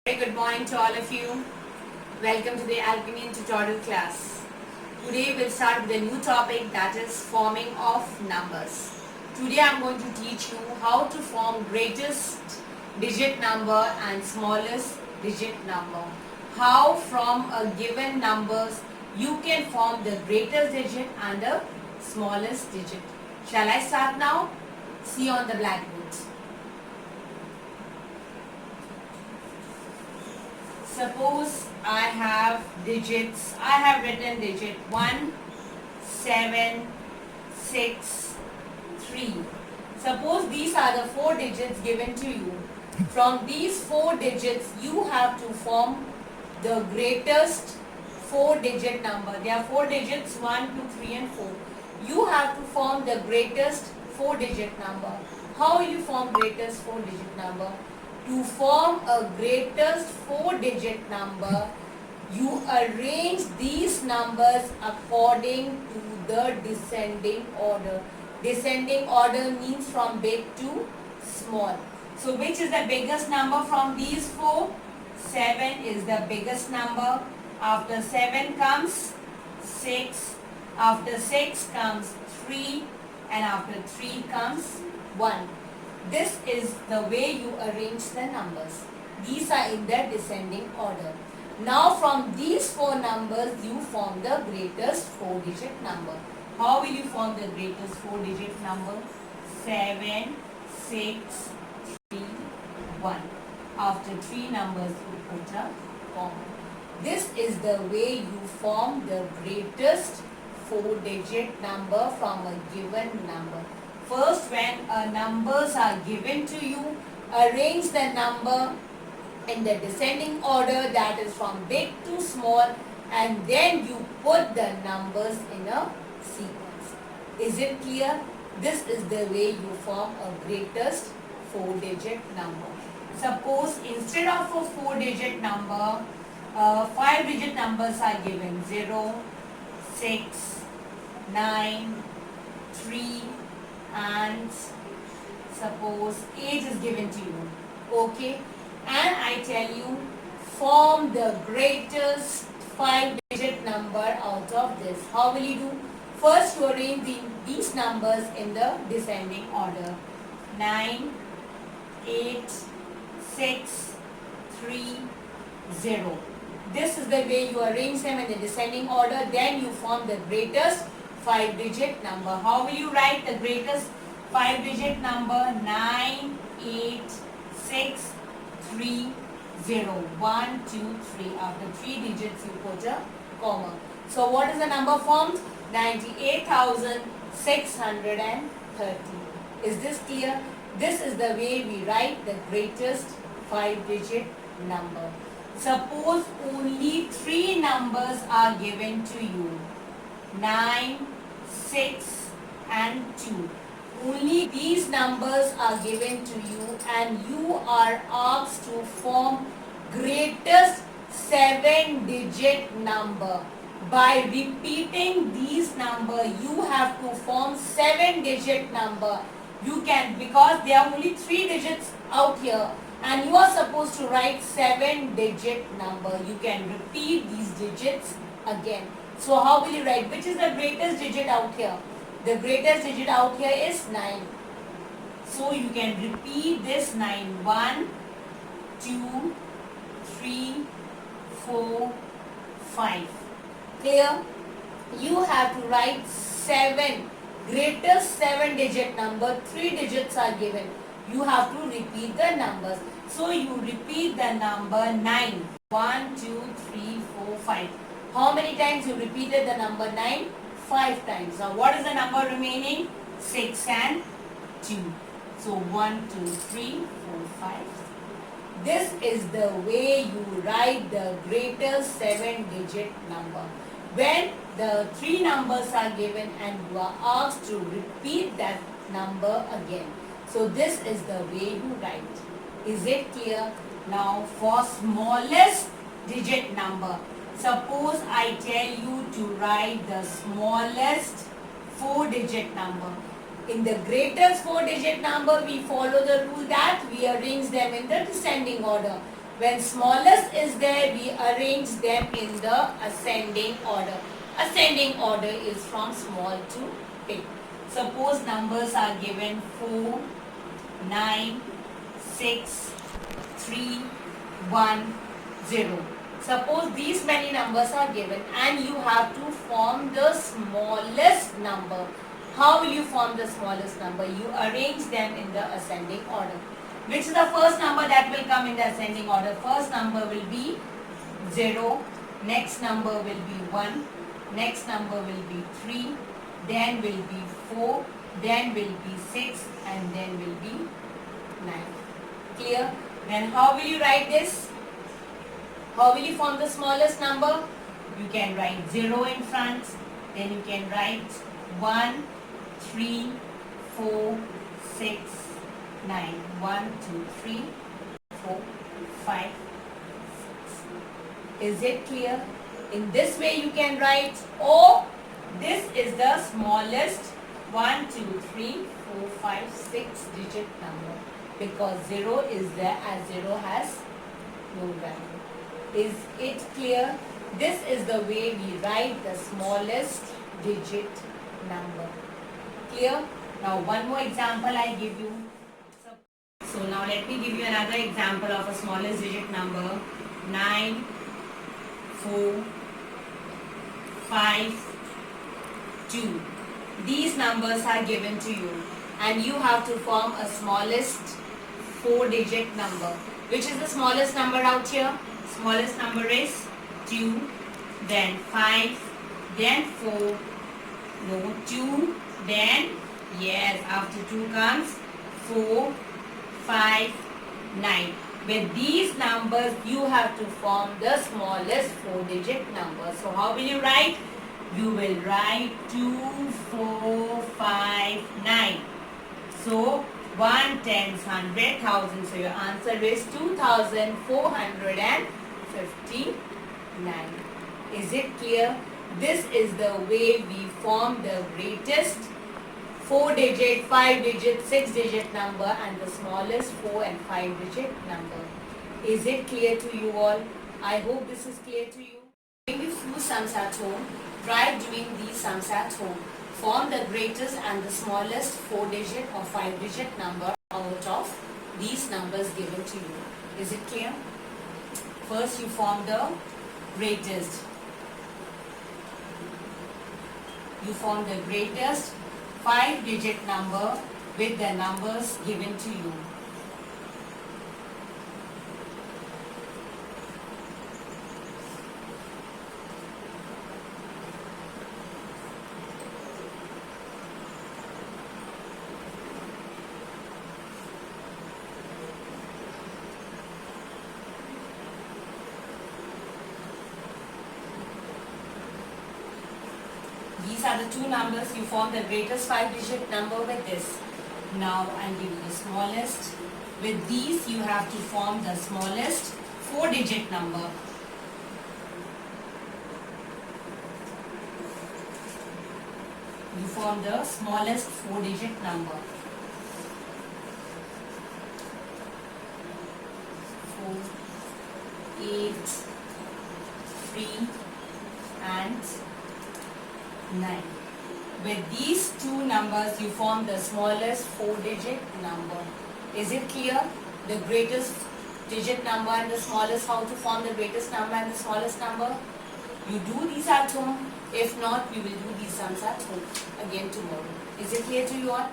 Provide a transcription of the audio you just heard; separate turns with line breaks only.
Very good morning to all of you. Welcome to the Alpinian tutorial class. Today we'll start with a new topic, that is forming of numbers. Today I'm going to teach you how to form greatest digit number and smallest digit number. How from a given numbers you can form the greatest digit and the smallest digit. Shall I start now? See on the blackboard. Suppose I have written digit 1, 7, 6, 3. Suppose these are the 4 digits given to you. From these 4 digits, you have to form the greatest 4-digit number. There are 4 digits, 1, 2, 3 and 4. You have to form the greatest 4-digit number. How will you form greatest 4-digit number? To form a greatest 4-digit number, you arrange these numbers according to the descending order. Descending order means from big to small. So which is the biggest number from these 4? 7 is the biggest number. After 7 comes 6. After 6 comes 3. And after 3 comes 1. This is the way you arrange the numbers. These are in their descending order. Now from these 4 numbers, you form the greatest 4-digit number. How will you form the greatest 4-digit number? 7, 6, 3, 1. After 3 numbers, you put a comma. This is the way you form the greatest 4-digit number from a given number. First, when numbers are given to you, arrange the number in the descending order, that is from big to small, and then you put the numbers in a sequence. Is it clear? This is the way you form a greatest 4-digit number. Suppose instead of a 4-digit number, 5-digit numbers are given: 0, 6, 9, 3, and suppose 8 is given to you. Okay, and I tell you, form the greatest 5-digit number out of this. How will you do? First, you arrange these numbers in the descending order: 9, 8, 6, 3, 0. This is the way you arrange them in the descending order. Then you form the greatest 5-digit number. How will you write the greatest 5-digit number? 9, 8, 6, 3, 0. 1, 2, 3. After 3 digits, you put a comma. So what is the number formed? 98,630. Is this clear? This is the way we write the greatest 5-digit number. Suppose only 3 numbers are given to you: 9, 6 and 2. Only these numbers are given to you, and you are asked to form greatest 7-digit number. By repeating these numbers, you have to form 7-digit number. You can, because there are only 3 digits out here, and you are supposed to write 7-digit number. You can repeat these digits again. So how will you write? Which is the greatest digit out here? The greatest digit out here is 9. So you can repeat this 9. 1, 2, 3, 4, 5. Clear? You have to write 7. Greatest 7-digit number. 3 digits are given. You have to repeat the numbers. So you repeat the number 9. 1, 2, 3, 4, 5. How many times you repeated the number 9? 5 times. Now what is the number remaining? 6 and 2. So 1, 2, 3, 4, 5. This is the way you write the greatest 7-digit number. When the 3 numbers are given and you are asked to repeat that number again. So this is the way you write. Is it clear? Now for smallest digit number. Suppose I tell you to write the smallest 4-digit number. In the greatest 4-digit number, we follow the rule that we arrange them in the descending order. When smallest is there, we arrange them in the ascending order. Ascending order is from small to big. Suppose numbers are given 4, 9, 6, 3, 1, 0. Suppose these many numbers are given and you have to form the smallest number. How will you form the smallest number? You arrange them in the ascending order. Which is the first number that will come in the ascending order? First number will be 0, next number will be 1, next number will be 3, then will be 4, then will be 6, and then will be 9. Clear? Then how will you write this? How will you form the smallest number? You can write 0 in front, then you can write 1, 3, 4, 6, 9. 1, 2, 3, 4, 5, 6. Is it clear? In this way you can write, oh, this is the smallest 1, 2, 3, 4, 5, 6 digit number, because 0 is there as 0 has no value. Is it clear? This is the way we write the smallest digit number. Clear? Now one more example I give you. So now let me give you another example of a smallest digit number. 9, 4, 5, 2. These numbers are given to you and you have to form a smallest 4-digit number. Which is the smallest number out here? Smallest number is 2, then 5, then 4, no 2, then yes, after 2 comes 4, 5, 9. With these numbers you have to form the smallest 4-digit number. So how will you write? You will write 2, 4, 5, 9. So 1, 10, 100, 1000. So your answer is 2459. Is it clear? This is the way we form the greatest 4-digit, 5-digit, 6-digit number and the smallest 4 and 5-digit number. Is it clear to you all? I hope this is clear to you. Doing a few sums at home. Try doing these sums at home. Form the greatest and the smallest 4-digit or 5-digit number out of these numbers given to you. Is it clear? First you form the greatest. You form the greatest 5-digit number with the numbers given to you. These are the two numbers. You form the greatest 5-digit number with this. Now I'll give you the smallest. With these you have to form the smallest 4-digit number. You form the smallest 4-digit number. 4, 8, 3 and 9. With these two numbers you form the smallest 4-digit number. Is it clear? The greatest digit number and the smallest, how to form the greatest number and the smallest number? You do these at home. If not, we will do these sums at home again tomorrow. Is it clear to you all?